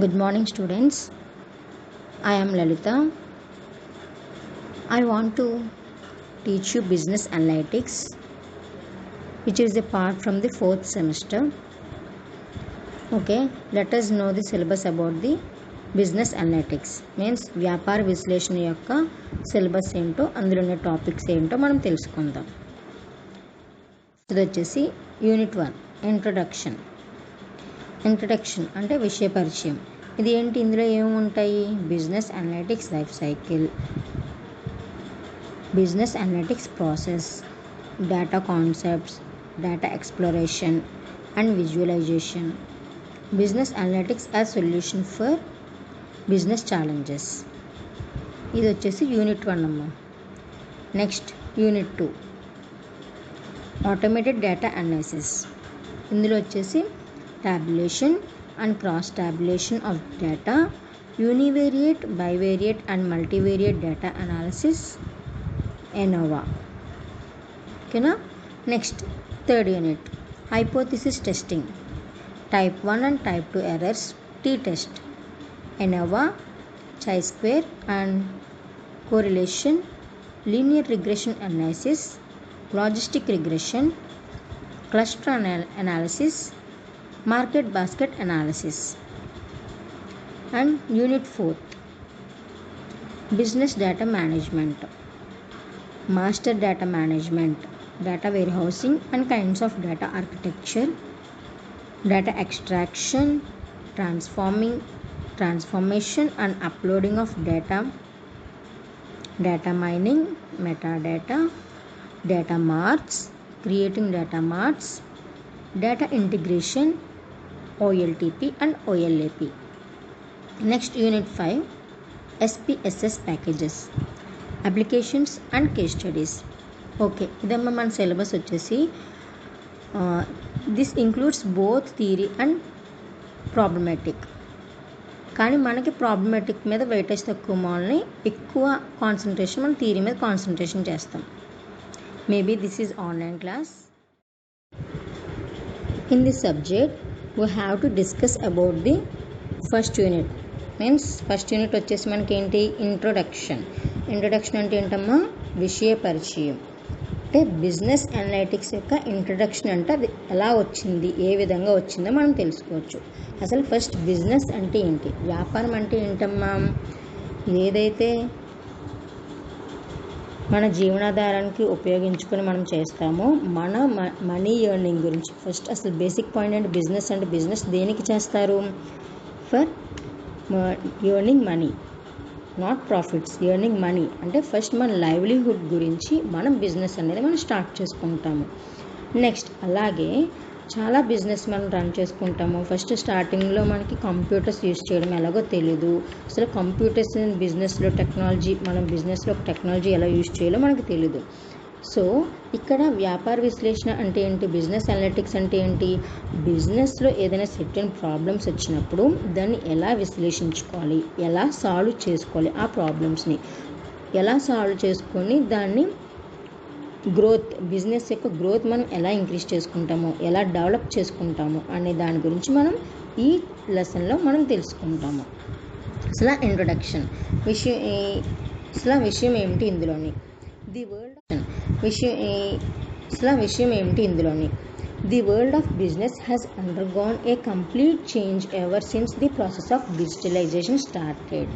Good morning, students. I am Lalita. I want to teach you business analytics, which is a part from the 4th semester. Okay, let us know the syllabus about the business analytics. Means వ్యాపార విశ్లేషణ యొక్క syllabus ఏంటో, అందులో ఉన్న topics ఏంటో మనం తెలుసుకుందాం. ఇది వచ్చేసి యూనిట్ 1 ఇంట్రడక్షన్ అంటే విషయ పరిచయం. ఇది ఏంటి, ఇందులో ఏముంటాయి? Business analytics life cycle, business analytics process, data concepts, data exploration and visualisation, business analytics as solution for business challenges. ఇది వచ్చేసి యూనిట్ 1 అమ్మ. Next unit 2 automated data analysis. ఇందులో వచ్చేసి టాబులేషన్ and cross tabulation of data, univariate, bivariate and multivariate data analysis, ANOVA. Okay na? Next, third unit, hypothesis testing, type 1 and type 2 errors, t-test, ANOVA, chi-square and correlation, linear regression analysis, logistic regression, cluster analysis, market basket analysis. And unit 4 business data management, master data management, data warehousing and kinds of data architecture, data extraction, transformation and uploading of data, data mining, metadata, data marts, creating data marts, data integration, OLTP and OLAP. Next unit 5 SPSS packages, applications and case studies. Okay, idamma man syllabus vachesi this includes both theory and problematic. కానీ మనకి problematic మీద weightage తక్కువ మాల్ని ఎక్కువ concentration మనం theory మీద concentration చేస్తాం. Maybe this is online class. In this subject we have to discuss about the first unit. Means first unit వచ్చేసి మనకి ఏంటి, ఇంట్రొడక్షన్ అంటే ఏంటమ్మా, విషయ పరిచయం. అంటే బిజినెస్ అనలిటిక్స్ యొక్క ఇంట్రొడక్షన్ అంటే అది ఎలా వచ్చింది, ఏ విధంగా వచ్చిందో మనం తెలుసుకోవచ్చు. అసలు ఫస్ట్ బిజినెస్ అంటే ఏంటి, వ్యాపారం అంటే ఏంటమ్మా, ఏదైతే మన జీవనాధారానికి ఉపయోగించుకొని మనం చేస్తామో మన మనీ ఎర్నింగ్ గురించి. ఫస్ట్ అసలు బేసిక్ పాయింట్ అంటే బిజినెస్ అంటే బిజినెస్ దేనికి చేస్తారు, for earning money, not profits, earning money. అంటే ఫస్ట్ మన లైవ్లీహుడ్ గురించి మనం బిజినెస్ అనేది మనం స్టార్ట్ చేసుకుంటాము. నెక్స్ట్ అలాగే చాలా బిజినెస్ మనం రన్ చేసుకుంటాము. ఫస్ట్ స్టార్టింగ్లో మనకి కంప్యూటర్స్ యూజ్ చేయడం ఎలాగో తెలీదు. అసలు కంప్యూటర్స్ బిజినెస్లో టెక్నాలజీ, మనం బిజినెస్లో టెక్నాలజీ ఎలా యూజ్ చేయాలో మనకు తెలీదు. సో ఇక్కడ వ్యాపార విశ్లేషణ అంటే ఏంటి, బిజినెస్ అనలిటిక్స్ అంటే ఏంటి, బిజినెస్లో ఏదైనా సర్టెన్ ప్రాబ్లమ్స్ వచ్చినప్పుడు దాన్ని ఎలా విశ్లేషించుకోవాలి, ఎలా సాల్వ్ చేసుకోవాలి, ఆ ప్రాబ్లమ్స్ని ఎలా సాల్వ్ చేసుకొని దాన్ని గ్రోత్, బిజినెస్ యొక్క గ్రోత్ మనం ఎలా ఇంక్రీజ్ చేసుకుంటాము, ఎలా డెవలప్ చేసుకుంటాము అనే దాని గురించి మనం ఈ లెసన్లో మనం తెలుసుకుంటాము. అసలు ఇంట్రొడక్షన్ విషయం ఏమిటి ఇందులోని, the world of business has undergone a complete change ever since the process of digitalisation started.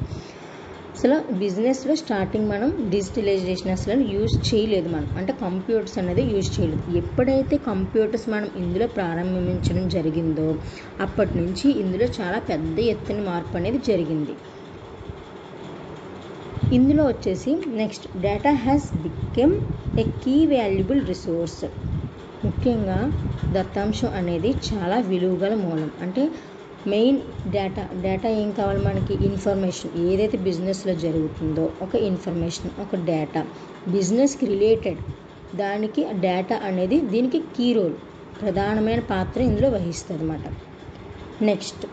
అసలు బిజినెస్లో స్టార్టింగ్ మనం డిజిటలైజేషన్ అసలు యూజ్ చేయలేదు, మనం అంటే కంప్యూటర్స్ అనేది యూజ్ చేయలేదు. ఎప్పుడైతే కంప్యూటర్స్ మనం ఇందులో ప్రారంభించడం జరిగిందో అప్పటి నుంచి ఇందులో చాలా పెద్ద ఎత్తున మార్పు అనేది జరిగింది. ఇందులో వచ్చేసి next data has become a key valuable resource. ముఖ్యంగా దత్తాంశం అనేది చాలా విలువగల మూలం. అంటే మెయిన్ డేటా ఏం కావాలి మనకి, ఇన్ఫర్మేషన్ ఏదైతే బిజినెస్లో జరుగుతుందో ఒక ఇన్ఫర్మేషన్, ఒక డేటా బిజినెస్కి రిలేటెడ్, దానికి డేటా అనేది దీనికి కీ రోల్, ప్రధానమైన పాత్ర ఇందులో వహిస్తుంది అన్నమాట. Next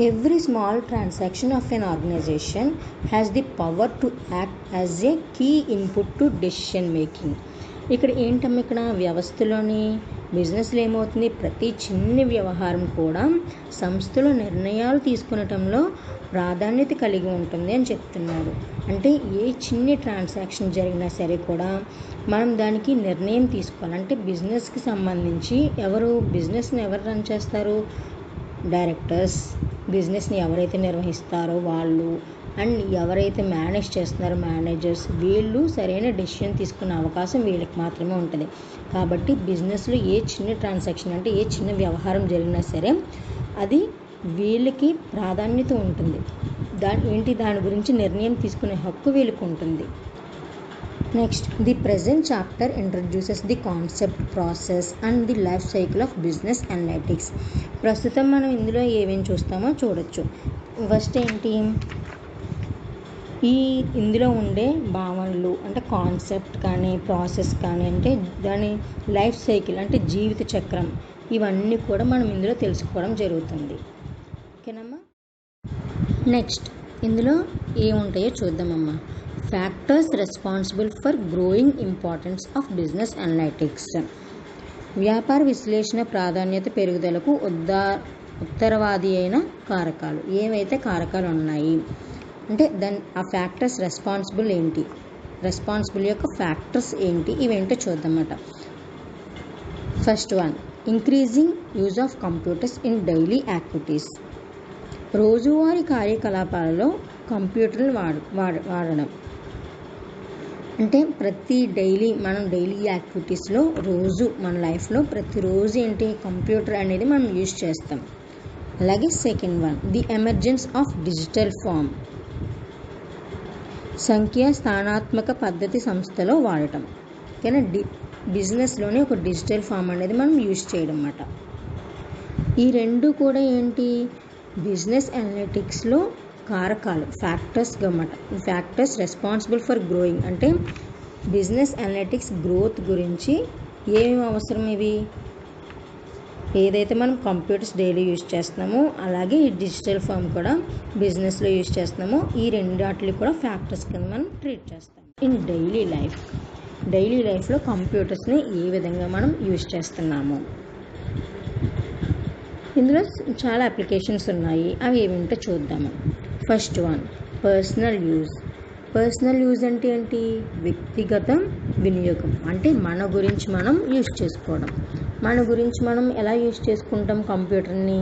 every small transaction of an organisation has the power to act as a key input to decision making. ఇక్కడ ఏంటమ్మా, ఇక్కడ వ్యవస్థలోని బిజినెస్లో ఏమవుతుంది, ప్రతి చిన్న వ్యవహారం కూడా సంస్థలో నిర్ణయాలు తీసుకునటంలో ప్రాధాన్యత కలిగి ఉంటుంది అని చెప్తున్నారు. అంటే ఏ చిన్న ట్రాన్సాక్షన్ జరిగినా సరే కూడా మనం దానికి నిర్ణయం తీసుకోవాలి. అంటే బిజినెస్కి సంబంధించి బిజినెస్ని ఎవరు రన్ చేస్తారు, డైరెక్టర్స్, బిజినెస్ని ఎవరైతే నిర్వహిస్తారో వాళ్ళు, అండ్ ఎవరైతే మేనేజ్ చేస్తున్నారో మేనేజర్స్, వీళ్ళు సరైన డెసిషన్ తీసుకునే అవకాశం వీళ్ళకి మాత్రమే ఉంటుంది. కాబట్టి బిజినెస్లో ఏ చిన్న ట్రాన్సాక్షన్ అంటే ఏ చిన్న వ్యవహారం జరిగినా సరే అది వీళ్ళకి ప్రాధాన్యత ఉంటుంది. దాని గురించి నిర్ణయం తీసుకునే హక్కు వీళ్ళకి ఉంటుంది. Next, the present chapter introduces the concept, process and the life cycle of business analytics. ప్రస్తుతం మనం ఇందులో ఏమేమి చూస్తామో చూడొచ్చు. ఫస్ట్ ఏంటి, ఇందులో ఉండే భావనలు అంటే కాన్సెప్ట్ కానీ ప్రాసెస్ కానీ అంటే దాని లైఫ్ సైకిల్ అంటే జీవిత చక్రం, ఇవన్నీ కూడా మనం ఇందులో తెలుసుకోవడం జరుగుతుంది. ఓకేనమ్మా. నెక్స్ట్, ఇందులో ఏముంటాయో చూద్దామమ్మా. Factors responsible for growing importance of business analytics. వ్యాపార విశ్లేషణ ప్రాధాన్యత పెరుగుదలకు ఉత్తరవాది అయిన కారకాలు. ఏవైతే కారకాలు ఉన్నాయి అంటే ఆ ఫ్యాక్టర్స్ రెస్పాన్సిబుల్ ఏంటి, రెస్పాన్సిబుల్ యొక్క ఫ్యాక్టర్స్ ఏంటి, ఇవేంటో చూద్దామన్నమాట. First one, increasing use of computers in daily activities. రోజువారీ కార్యకలాపాలలో కంప్యూటర్లు వాడడం. అంటే మనం డైలీ యాక్టివిటీస్లో రోజు మన లైఫ్లో ప్రతిరోజు ఏంటి, కంప్యూటర్ అనేది మనం యూజ్ చేస్తాం. అలాగే second one, the emergence of digital firm. సంఖ్యా స్థానాత్మక పద్ధతి సంస్థలో వాడటం. కానీ బిజినెస్లోనే ఒక డిజిటల్ ఫామ్ అనేది మనం యూజ్ చేయడం అన్నమాట. ఈ రెండు కూడా ఏంటి, బిజినెస్ అనలిటిక్స్లో కారకాలు, ఫ్యాక్టర్స్గా అన్నమాట. ఫ్యాక్టర్స్ రెస్పాన్సిబుల్ ఫర్ గ్రోయింగ్ అంటే బిజినెస్ అనలిటిక్స్ గ్రోత్ గురించి ఏమేమి అవసరం, ఇవి ఏదైతే మనం కంప్యూటర్స్ డైలీ యూజ్ చేస్తున్నామో అలాగే ఈ డిజిటల్ ఫామ్ కూడా బిజినెస్లో యూజ్ చేస్తున్నామో ఈ రెండాటిని కూడా ఫ్యాక్టర్స్ కింద మనం ట్రీట్ చేస్తాం. ఇన్ డైలీ లైఫ్లో కంప్యూటర్స్ని ఏ విధంగా మనం యూజ్ చేస్తున్నాము. ఇందులో చాలా అప్లికేషన్స్ ఉన్నాయి, అవి ఏమిటో చూద్దాము. ఫస్ట్ వన్, పర్సనల్ యూజ్ అంటే ఏంటి, వ్యక్తిగత వినియోగం. అంటే మన గురించి మనం యూజ్ చేసుకోవడం. మన గురించి మనం ఎలా యూజ్ చేసుకుంటాం కంప్యూటర్ని,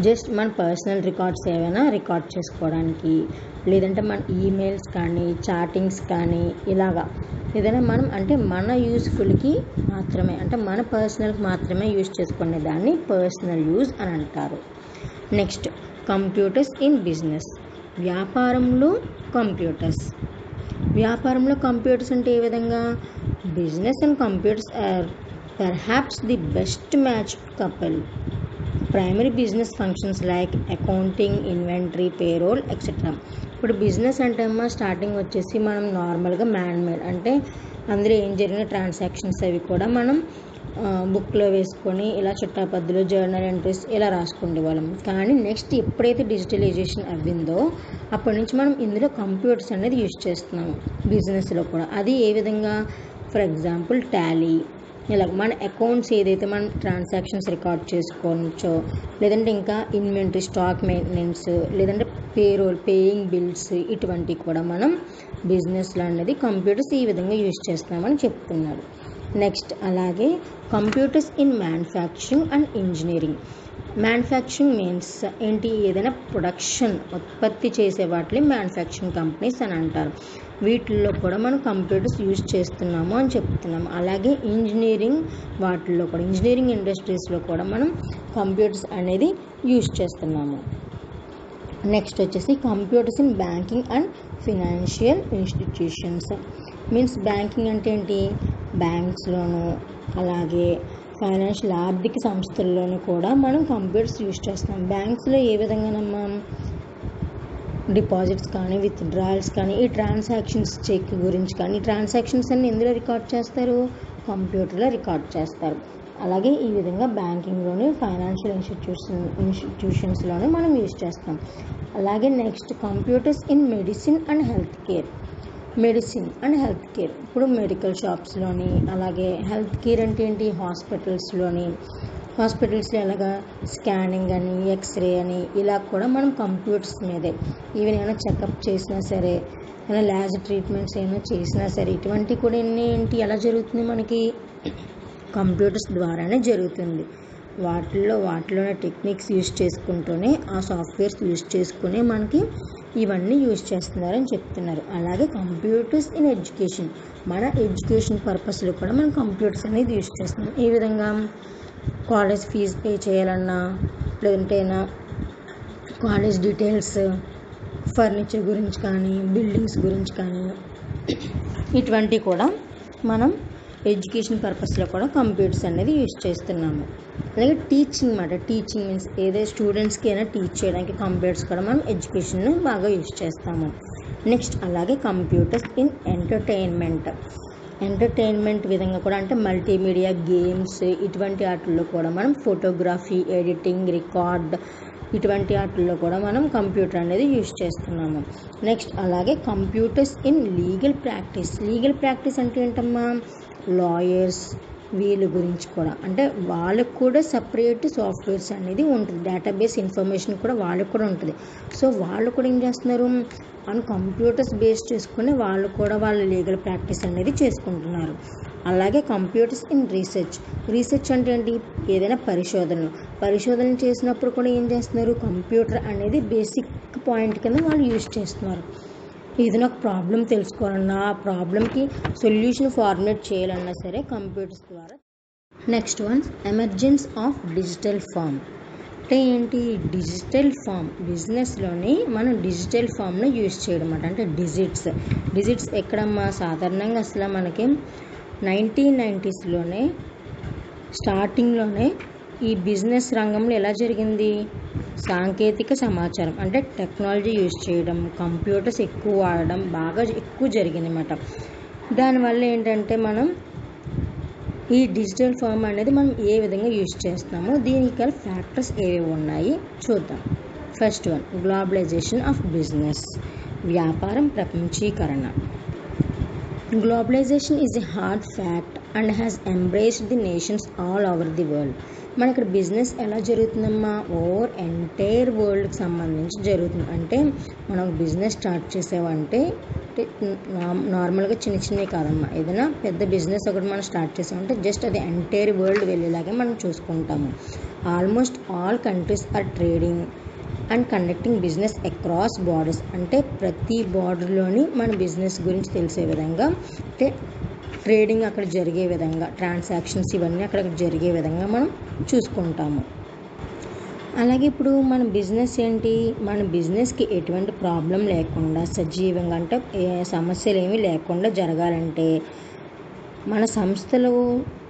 జస్ట్ మన పర్సనల్ రికార్డ్స్ ఏవైనా రికార్డ్ చేసుకోవడానికి, లేదంటే మన ఈమెయిల్స్ కానీ చాటింగ్స్ కానీ ఇలాగా ఏదైనా మనం అంటే మన యూజ్ఫుల్కి మాత్రమే అంటే మన పర్సనల్కి మాత్రమే యూజ్ చేసుకునే దాన్ని పర్సనల్ యూజ్ అని అంటారు. Next, computers in business. వ్యాపారంలో కంప్యూటర్స్ అంటే ఏ విధంగా, business and computers are perhaps the best matched couple. Primary business functions like accounting, inventory, payroll, etc. ఇప్పుడు బిజినెస్ అంటే అమ్మా స్టార్టింగ్ వచ్చేసి మనం నార్మల్గా మేడ్ అంటే అందులో ఏం జరిగిన ట్రాన్సాక్షన్స్ అవి కూడా మనం బుక్లో వేసుకొని ఇలా చుట్టాపద్దులు జర్నల్ ఎంట్రీస్ ఇలా రాసుకునే వాళ్ళం. కానీ నెక్స్ట్ ఎప్పుడైతే డిజిటలైజేషన్ అవ్విందో అప్పటి నుంచి మనం ఇందులో కంప్యూటర్స్ అనేది యూజ్ చేస్తున్నాము బిజినెస్లో కూడా. అది ఏ విధంగా, ఫర్ ఎగ్జాంపుల్ టాలీ, ఇలా మన అకౌంట్స్ ఏదైతే మనం ట్రాన్సాక్షన్స్ రికార్డ్ చేసుకోవచ్చో, లేదంటే ఇంకా ఇన్వెంటరీ, స్టాక్ మెయింటెనెన్స్, లేదంటే పేరోల్, పేయింగ్ బిల్స్, ఇటువంటివి కూడా మనం బిజినెస్లో అనేది కంప్యూటర్స్ ఈ విధంగా యూజ్ చేస్తామని చెప్తున్నారు. నెక్స్ట్, అలాగే computers in manufacturing and engineering. Manufacturing means ఏంటి, ఏదైనా ప్రొడక్షన్ ఉత్పత్తి చేసే వాటిని మ్యానుఫ్యాక్చరింగ్ కంపెనీస్ అని అంటారు. వీటిల్లో కూడా మనం కంప్యూటర్స్ యూజ్ చేస్తున్నాము అని చెప్తున్నాము. అలాగే ఇంజనీరింగ్ వాటిల్లో కూడా, ఇంజనీరింగ్ ఇండస్ట్రీస్లో కూడా మనం కంప్యూటర్స్ అనేది యూజ్ చేస్తున్నాము. నెక్స్ట్ వచ్చేసి computers in banking and financial institutions. Means banking అంటే ఏంటి, బ్యాంక్స్లోను అలాగే ఫైనాన్షియల్ ఆర్థిక సంస్థల్లోనూ కూడా మనం కంప్యూటర్స్ యూజ్ చేస్తున్నాం. బ్యాంక్స్లో ఏ విధంగానమ్మా, డిపాజిట్స్ కానీ విత్డ్రాయల్స్ కానీ ఈ ట్రాన్సాక్షన్స్ చెక్ గురించి కానీ ట్రాన్సాక్షన్స్ అన్ని ఎందులో రికార్డ్ చేస్తారు, కంప్యూటర్లో రికార్డ్ చేస్తారు. అలాగే ఈ విధంగా బ్యాంకింగ్లోనే ఫైనాన్షియల్ ఇన్స్టిట్యూషన్స్లోనే మనం యూజ్ చేస్తాం. అలాగే next, computers in medicine and health care. Medicine and health care. ఇప్పుడు మెడికల్ షాప్స్లోని, అలాగే హెల్త్ కేర్ అంటే ఏంటి, హాస్పిటల్స్లో ఎలాగా స్కానింగ్ అని, ఎక్స్రే అని, ఇలా కూడా మనం కంప్యూటర్స్ మీదే ఈవెన్ ఏమైనా చెకప్ చేసినా సరే, ఏమైనా ల్యాబ్ ట్రీట్మెంట్స్ ఏమైనా చేసినా సరే, ఇటువంటి కూడా ఏంటి ఎలా జరుగుతుంది, మనకి కంప్యూటర్స్ ద్వారానే జరుగుతుంది. వాటిలోనే టెక్నిక్స్ యూజ్ చేసుకుంటూనే, ఆ సాఫ్ట్వేర్స్ యూజ్ చేసుకుని మనకి ఇవన్నీ యూజ్ చేస్తున్నారని చెప్తున్నారు. అలాగే కంప్యూటర్స్ ఇన్ ఎడ్యుకేషన్, మన ఎడ్యుకేషన్ పర్పస్లో కూడా మనం కంప్యూటర్స్ అనేది యూజ్ చేస్తున్నాం. ఏ విధంగా, కాలేజ్ ఫీజు పే చేయాలన్నా, లేదంటే కాలేజ్ డీటెయిల్స్, ఫర్నిచర్ గురించి కానీ, బిల్డింగ్స్ గురించి కానీ, ఇటువంటి కూడా మనం ఎడ్యుకేషన్ పర్పస్లో కూడా కంప్యూటర్స్ అనేది యూజ్ చేస్తున్నాము. అలాగే టీచింగ్ మీన్స్ ఏదో స్టూడెంట్స్కి అయినా టీచ్ చేయడానికి కంప్యూటర్స్ కూడా మనం ఎడ్యుకేషన్ బాగా యూజ్ చేస్తాము. నెక్స్ట్ అలాగే కంప్యూటర్స్ ఇన్ ఎంటర్టైన్మెంట్ విధంగా కూడా, అంటే మల్టీమీడియా గేమ్స్, ఇటువంటి వాటిల్లో కూడా మనం ఫోటోగ్రఫీ, ఎడిటింగ్, రికార్డ్, ఇటువంటి వాటిల్లో కూడా మనం కంప్యూటర్ అనేది యూజ్ చేస్తున్నాము. నెక్స్ట్ అలాగే కంప్యూటర్స్ ఇన్ లీగల్ ప్రాక్టీస్ అంటే ఏంటమ్మా, లాయర్స్ వీళ్ళ గురించి కూడా, అంటే వాళ్ళకు కూడా సపరేట్ సాఫ్ట్వేర్స్ అనేది ఉంటుంది, డేటాబేస్ ఇన్ఫర్మేషన్ కూడా వాళ్ళకు కూడా ఉంటుంది. సో వాళ్ళు కూడా ఏం చేస్తున్నారు, ఆన్ కంప్యూటర్స్ బేస్ చేసుకుని వాళ్ళు కూడా వాళ్ళ లీగల్ ప్రాక్టీస్ అనేది చేసుకుంటున్నారు. అలాగే కంప్యూటర్స్ ఇన్ రీసెర్చ్ అంటే ఏంటి, ఏదైనా పరిశోధన చేసినప్పుడు కూడా ఏం చేస్తున్నారు, కంప్యూటర్ అనేది బేసిక్ పాయింట్ కింద వాళ్ళు యూజ్ చేస్తున్నారు. ఏదైనా ఒక ప్రాబ్లం తెలుసుకోవాలన్నా, ఆ ప్రాబ్లంకి సొల్యూషన్ ఫార్ములేట్ చేయాలన్నా సరే కంప్యూటర్స్ ద్వారా. Next one, emergence of digital firm అంటే ఏంటి, డిజిటల్ ఫామ్ బిజినెస్లోని మనం డిజిటల్ ఫామ్ను యూజ్ చేయడం అంటే డిజిట్స్ ఎక్కడమ్మా, సాధారణంగా అసలు మనకి 1990s స్టార్టింగ్లోనే ఈ బిజినెస్ రంగంలో ఎలా జరిగింది, సాంకేతిక సమాచారం అంటే టెక్నాలజీ యూజ్ చేయడం, కంప్యూటర్స్ ఎక్కువ వాడడం బాగా ఎక్కువ జరిగింది అన్నమాట. దానివల్ల ఏంటంటే మనం ఈ డిజిటల్ ఫామ్ అనేది మనం ఏ విధంగా యూజ్ చేస్తామో దీనికి గల ఫ్యాక్టర్స్ ఏవి ఉన్నాయి చూద్దాం. First one, globalisation of business, వ్యాపారం ప్రపంచీకరణ. Globalisation is a hard fact and has embraced the nations all over the world. మన ఇక్కడ బిజినెస్ ఎలా జరుగుతుందమ్మా, ఓవర్ ఎంటైర్ వరల్డ్కి సంబంధించి జరుగుతుంది. అంటే మనం బిజినెస్ స్టార్ట్ చేసామంటే నార్మల్గా చిన్నవి కాదమ్మా, ఏదైనా పెద్ద బిజినెస్ ఒకటి మనం స్టార్ట్ చేసామంటే జస్ట్ అది ఎంటైర్ వరల్డ్ వెళ్ళేలాగే మనం చూసుకుంటాము. Almost all countries are trading and conducting business across borders, అంటే ప్రతి బార్డర్లోని మన బిజినెస్ గురించి తెలిసే విధంగా, అంటే ట్రేడింగ్ అక్కడ జరిగే విధంగా, ట్రాన్సాక్షన్స్ ఇవన్నీ అక్కడ జరిగే విధంగా మనం చూసుకుంటాము. అలాగే ఇప్పుడు మన బిజినెస్ ఏంటి, మన బిజినెస్కి ఎటువంటి ప్రాబ్లం లేకుండా సజీవంగా, అంటే సమస్యలు ఏమీ లేకుండా జరగాలంటే, మన సంస్థలో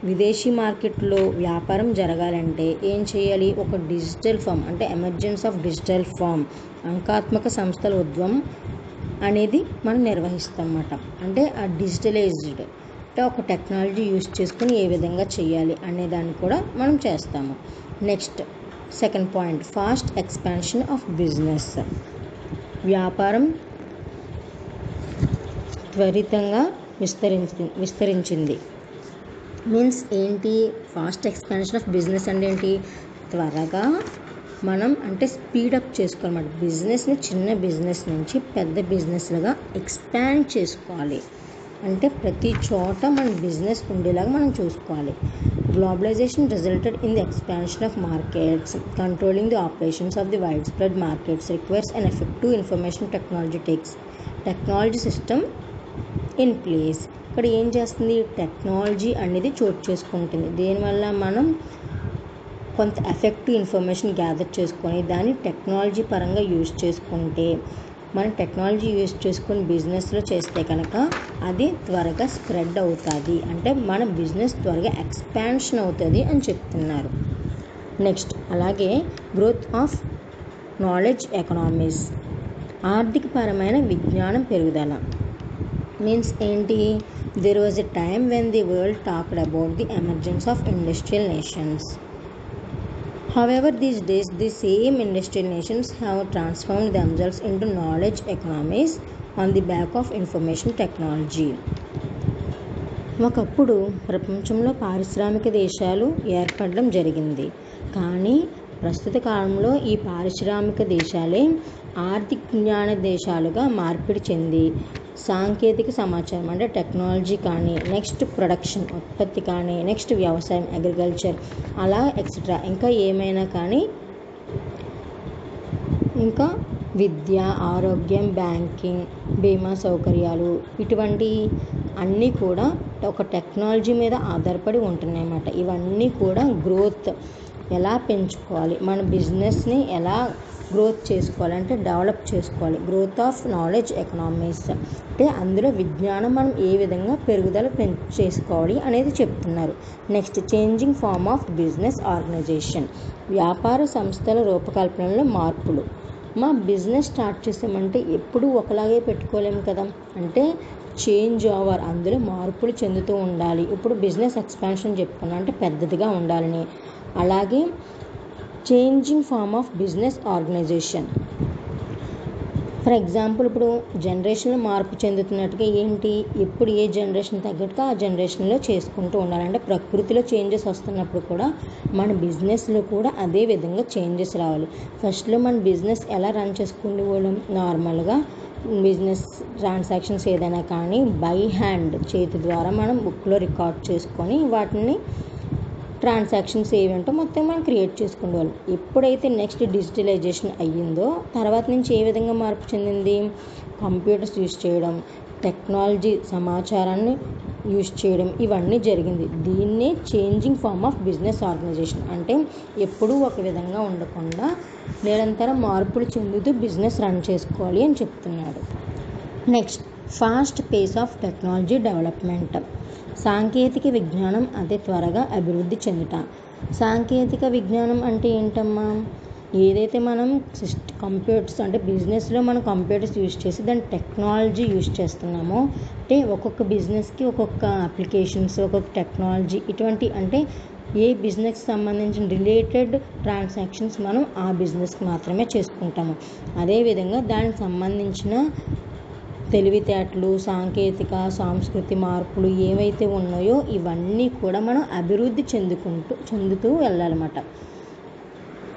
విదేశీ మార్కెట్లో వ్యాపారం జరగాలంటే ఏం చేయాలి, ఒక డిజిటల్ ఫామ్ అంటే ఎమర్జెన్స్ ఆఫ్ డిజిటల్ ఫామ్, అంకాత్మక సంస్థల ఉద్యమం అనేది మనం నిర్వహిస్తాం అన్నమాట. అంటే ఆ డిజిటలైజ్డ్ అంటే ఒక టెక్నాలజీ యూజ్ చేసుకుని ఏ విధంగా చేయాలి అనే దాన్ని కూడా మనం చేస్తాము. Next second point, fast expansion of business, వ్యాపారం త్వరితంగా విస్తరించింది. మీన్స్ ఏంటి, ఫాస్ట్ ఎక్స్పాన్షన్ ఆఫ్ బిజినెస్ అంటే ఏంటి, త్వరగా మనం అంటే స్పీడప్ చేసుకోవాలన్నమాట. బిజినెస్ని చిన్న బిజినెస్ నుంచి పెద్ద బిజినెస్లుగా ఎక్స్పాండ్ చేసుకోవాలి, అంటే ప్రతి చోట మన బిజినెస్ ఉండేలాగా మనం చూసుకోవాలి. Globalisation resulted in the expansion of markets, controlling the operations of the widespread markets requires an effective information technology system in place. ఇక్కడ ఏం చేస్తుంది, టెక్నాలజీ అనేది చోటు చేసుకుంటుంది. దీనివల్ల మనం కొంత ఎఫెక్టివ్ ఇన్ఫర్మేషన్ గ్యాదర్ చేసుకొని దాన్ని టెక్నాలజీ పరంగా యూజ్ చేసుకుంటే, మన టెక్నాలజీ యూజ్ చేసుకుని బిజినెస్లో చేస్తే కనుక అది త్వరగా స్ప్రెడ్ అవుతుంది, అంటే మన బిజినెస్ త్వరగా ఎక్స్పాన్షన్ అవుతుంది అని చెప్తున్నారు. నెక్స్ట్ అలాగే గ్రోత్ ఆఫ్ నాలెడ్జ్ ఎకనామీస్, ఆర్థికపరమైన విజ్ఞానం పెరుగుదల. మీన్స్ ఏంటి, there was a time when the world talked about the emergence of industrial nations. However, these days the same industrial nations have transformed themselves into knowledge economies on the back of information technology. ఒకప్పుడు ప్రపంచంలో పారిశ్రామిక దేశాలు ఏర్పడడం జరిగింది. కానీ ప్రస్తుత కాలంలో ఈ పారిశ్రామిక దేశాలే ఆర్థిక జ్ఞాన దేశాలుగా మార్పిడి చెంది సాంకేతిక సమాచారం అంటే టెక్నాలజీ కానీ, నెక్స్ట్ ప్రొడక్షన్ ఉత్పత్తి కానీ, నెక్స్ట్ వ్యవసాయం అగ్రికల్చర్ అలా ఎక్సెట్రా ఇంకా ఏమైనా కానీ, ఇంకా విద్య, ఆరోగ్యం, బ్యాంకింగ్, బీమా సౌకర్యాలు ఇటువంటి అన్నీ కూడా ఒక టెక్నాలజీ మీద ఆధారపడి ఉంటున్నాయి అన్నమాట. ఇవన్నీ కూడా గ్రోత్ ఎలా పెంచుకోవాలి, మన బిజినెస్ని ఎలా గ్రోత్ చేసుకోవాలి అంటే డెవలప్ చేసుకోవాలి. గ్రోత్ ఆఫ్ నాలెడ్జ్ ఎకనామీస్ అంటే అందులో విజ్ఞానం మనం ఏ విధంగా పెరుగుదల చేసుకోవాలి అనేది చెప్తున్నారు. Next changing form of business organisation, వ్యాపార సంస్థల రూపకల్పనలో మార్పులు. మా బిజినెస్ స్టార్ట్ చేసామంటే ఎప్పుడూ ఒకలాగే పెట్టుకోలేము కదా, అంటే చేంజ్ ఓవర్ అందులో మార్పులు చెందుతూ ఉండాలి. ఇప్పుడు బిజినెస్ ఎక్స్పాన్షన్ చెప్పుకున్నాం అంటే పెద్దదిగా ఉండాలని. అలాగే changing form of business organisation, for example ఇప్పుడు జనరేషన్లో మార్పు చెందుతున్నట్టుగా ఏంటి, ఎప్పుడు ఏ జనరేషన్ తగ్గట్టుగా ఆ జనరేషన్లో చేసుకుంటూ ఉండాలంటే ప్రకృతిలో చేంజెస్ వస్తున్నప్పుడు కూడా మన బిజినెస్లో కూడా అదే విధంగా చేంజెస్ రావాలి. ఫస్ట్లో మన బిజినెస్ ఎలా రన్ చేసుకునే వాళ్ళం, నార్మల్గా బిజినెస్ ట్రాన్సాక్షన్స్ ఏదైనా కానీ బై హ్యాండ్ చేతి ద్వారా మనం బుక్లో రికార్డ్ చేసుకొని వాటిని ట్రాన్సాక్షన్స్ ఏవేంటో మొత్తం మనం క్రియేట్ చేసుకునేవాళ్ళం. ఎప్పుడైతే నెక్స్ట్ డిజిటలైజేషన్ అయ్యిందో తర్వాత నుంచి ఏ విధంగా మార్పు చెందింది, కంప్యూటర్స్ యూజ్ చేయడం, టెక్నాలజీ సమాచారాన్ని యూజ్ చేయడం ఇవన్నీ జరిగింది. దీన్నే changing form of business organisation అంటే ఎప్పుడూ ఒక విధంగా ఉండకుండా నిరంతరం మార్పులు చెందుతూ బిజినెస్ రన్ చేసుకోవాలి అని చెప్తున్నాడు. Next fast pace of technology development, సాంకేతిక విజ్ఞానం అతి త్వరగా అభివృద్ధి చెందుట. సాంకేతిక విజ్ఞానం అంటే ఏంటమ్మా, ఏదైతే మనం కంప్యూటర్స్ అంటే బిజినెస్లో మనం కంప్యూటర్స్ యూజ్ చేసి దాని టెక్నాలజీ యూజ్ చేస్తున్నామో అంటే ఒక్కొక్క బిజినెస్కి ఒక్కొక్క అప్లికేషన్స్ ఒక్కొక్క టెక్నాలజీ ఇటువంటి అంటే ఏ బిజినెస్కి సంబంధించిన రిలేటెడ్ ట్రాన్సాక్షన్స్ మనం ఆ బిజినెస్కి మాత్రమే చేసుకుంటాము. అదేవిధంగా దానికి సంబంధించిన తెలివితేటలు, సాంకేతిక, సాంస్కృతిక మార్పులు ఏవైతే ఉన్నాయో ఇవన్నీ కూడా మనం అభివృద్ధి చెందుతూ వెళ్ళాలన్నమాట.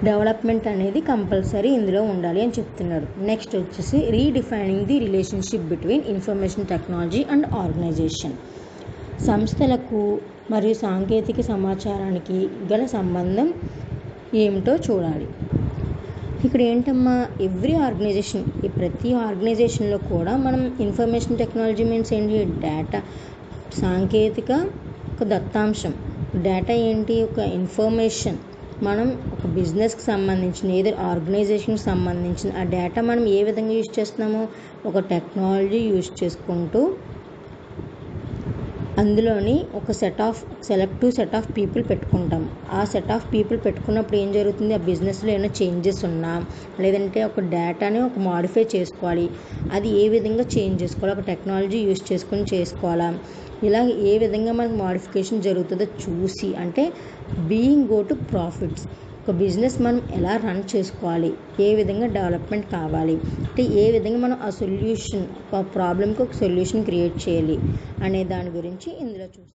డెవలప్మెంట్ అనేది కంపల్సరీ ఇందులో ఉండాలి అని చెప్తున్నాడు. నెక్స్ట్ వచ్చేసి redefining the relationship between information technology and organisation, సంస్థలకు మరియు సాంకేతిక సమాచారానికి గల సంబంధం ఏమిటో చూడాలి. ఇక్కడ ఏంటమ్మా, ఎవ్రీ ఆర్గనైజేషన్ ఈ ప్రతి ఆర్గనైజేషన్లో కూడా మనం ఇన్ఫర్మేషన్ టెక్నాలజీ మీన్స్ ఏంటి, డేటా సాంకేతిక ఒక దత్తాంశం. డేటా ఏంటి, ఒక ఇన్ఫర్మేషన్ మనం ఒక బిజినెస్కి సంబంధించిన ఏదో ఆర్గనైజేషన్కి సంబంధించిన ఆ డేటా మనం ఏ విధంగా యూజ్ చేస్తున్నామో ఒక టెక్నాలజీ యూజ్ చేసుకుంటూ అందులోని ఒక సెలెక్టివ్ సెట్ ఆఫ్ పీపుల్ పెట్టుకుంటాం. ఆ సెట్ ఆఫ్ పీపుల్ పెట్టుకున్నప్పుడు ఏం జరుగుతుంది, ఆ బిజినెస్లో ఏమైనా చేంజెస్ ఉన్నా లేదంటే ఒక డేటాని ఒక మాడిఫై చేసుకోవాలి, అది ఏ విధంగా చేంజ్ చేసుకోవాలి, ఒక టెక్నాలజీ యూజ్ చేసుకొని చేసుకోవాలా, ఇలా ఏ విధంగా మనకు మాడిఫికేషన్ జరుగుతుందో చూసి అంటే బీయింగ్ గో టు ప్రాఫిట్స్ ఒక బిజినెస్ మనం ఎలా రన్ చేసుకోవాలి, ఏ విధంగా డెవలప్మెంట్ కావాలి అంటే ఏ విధంగా మనం ఆ సొల్యూషన్ ఒక ప్రాబ్లమ్కి ఒక సొల్యూషన్ క్రియేట్ చేయాలి అనే దాని గురించి ఇందులో చూస్తాం.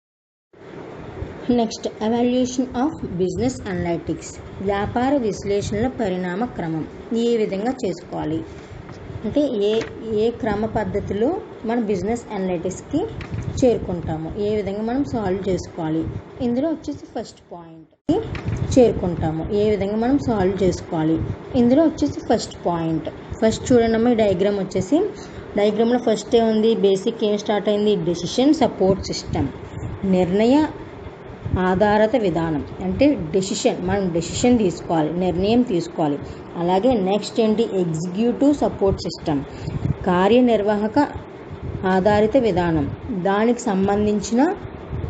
Next evaluation of business analytics, వ్యాపార విశ్లేషణల పరిణామ క్రమం ఏ విధంగా చేసుకోవాలి అంటే ఏ క్రమ పద్ధతిలో మన బిజినెస్ అనలైటిక్స్కి చేరుకుంటాము, ఏ విధంగా మనం సాల్వ్ చేసుకోవాలి. ఇందులో వచ్చేసి ఫస్ట్ పాయింట్ చేరుకుంటాము, ఏ విధంగా మనం సాల్వ్ చేసుకోవాలి. ఇందులో వచ్చేసి ఫస్ట్ పాయింట్ ఫస్ట్ చూడండి అమ్మ, ఈ డయాగ్రామ్ వచ్చేసి డయాగ్రామ్లో ఫస్ట్ ఏముంది, బేసిక్ ఏం స్టార్ట్ అయింది, డెసిషన్ సపోర్ట్ సిస్టమ్, నిర్ణయ ఆధారిత విధానం అంటే మనం డెసిషన్ తీసుకోవాలి, నిర్ణయం తీసుకోవాలి. అలాగే నెక్స్ట్ ఏంటి, ఎగ్జిక్యూటివ్ సపోర్ట్ సిస్టమ్, కార్యనిర్వాహక ఆధారిత విధానం, దానికి సంబంధించిన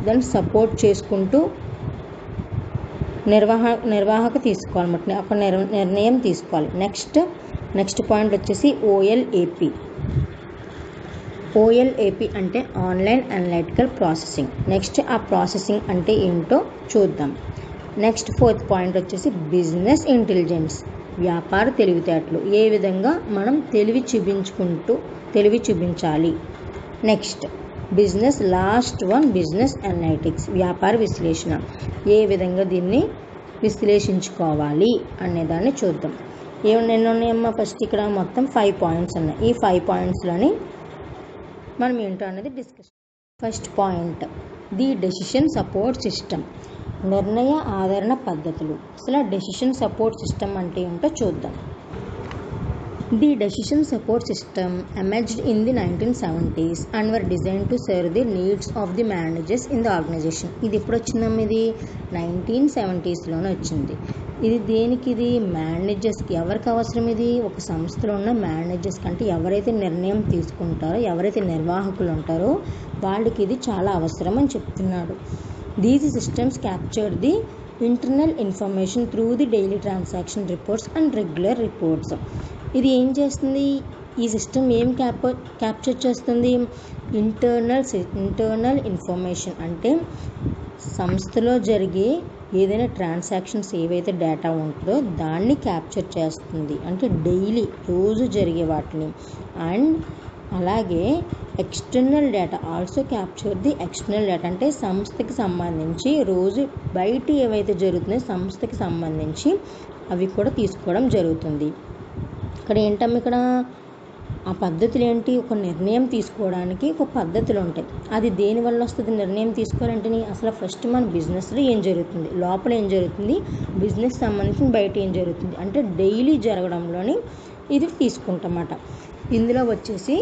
దాన్ని సపోర్ట్ చేసుకుంటూ నిర్వాహక తీసుకోవాలన్నమాట, ఒక నిర్ణయం తీసుకోవాలి. నెక్స్ట్ పాయింట్ వచ్చేసి ఓఎల్ఏపి అంటే ఆన్లైన్ అనలైటికల్ ప్రాసెసింగ్. నెక్స్ట్ ఆ ప్రాసెసింగ్ అంటే ఏంటో చూద్దాం. నెక్స్ట్ ఫోర్త్ పాయింట్ వచ్చేసి బిజినెస్ ఇంటెలిజెన్స్, వ్యాపార తెలివితేటలు, ఏ విధంగా మనం తెలివి చూపించాలి. Next business last one business analytics, వ్యాపార విశ్లేషణ, ఏ విధంగా దీన్ని విశ్లేషించుకోవాలి అనేదాన్ని చూద్దాం. ఎన్ని ఉన్నాయమ్మా, ఫస్ట్ ఇక్కడ మొత్తం 5 పాయింట్స్ ఉన్నాయి. ఈ 5 పాయింట్స్లోని మనం ఏంటో అనేది discussion. First point, the decision support system, నిర్ణయ ఆదరణ పద్ధతులు. అసలు డెసిషన్ సపోర్ట్ సిస్టమ్ అంటే ఏంటో చూద్దాం. The decision support system emerged in the 1970s and were designed to serve the needs of the managers in the organization. ఇది ఎప్పుడు వచ్చిందమ్మా, ఇది 1970sలోనే వచ్చింది. ఇది దేనికి, ఇది మేనేజర్స్కి. ఎవరికి అవసరం ఇది, ఒక సంస్థలో ఉన్న మేనేజర్స్కి, అంటే ఎవరైతే నిర్ణయం తీసుకుంటారో, ఎవరైతే నిర్వాహకులు ఉంటారో వాళ్ళకి ఇది చాలా అవసరం అని చెప్తున్నాడు. These systems capture the internal information through the daily transaction reports and regular reports. ఇది ఏం చేస్తుంది, ఈ సిస్టమ్ ఏం క్యాప్చర్ చేస్తుంది, ఇంటర్నల్ ఇన్ఫర్మేషన్, అంటే సంస్థలో జరిగే ఏదైనా ట్రాన్సాక్షన్స్ ఏవైతే డేటా ఉంటుందో దాన్ని క్యాప్చర్ చేస్తుంది, అంటే డైలీ రోజు జరిగే వాటిని. అండ్ అలాగే external data also capture the external data, అంటే సంస్థకి సంబంధించి రోజు బయట ఏవైతే జరుగుతున్నాయో సంస్థకి సంబంధించి అవి కూడా తీసుకోవడం జరుగుతుంది. ఇక్కడ ఏంటమ్మా, ఇక్కడ ఆ పద్ధతులు ఏంటి, ఒక నిర్ణయం తీసుకోవడానికి ఒక పద్ధతులు ఉంటాయి. అది దేనివల్ల వస్తుంది నిర్ణయం తీసుకోవాలంటే, అసలు ఫస్ట్ మన బిజినెస్లో ఏం జరుగుతుంది, లోపల ఏం జరుగుతుంది, బిజినెస్ సంబంధించిన బయట ఏం జరుగుతుంది, అంటే డైలీ జరగడంలోని ఇది తీసుకుంటామన్నమాట. ఇందులో వచ్చేసి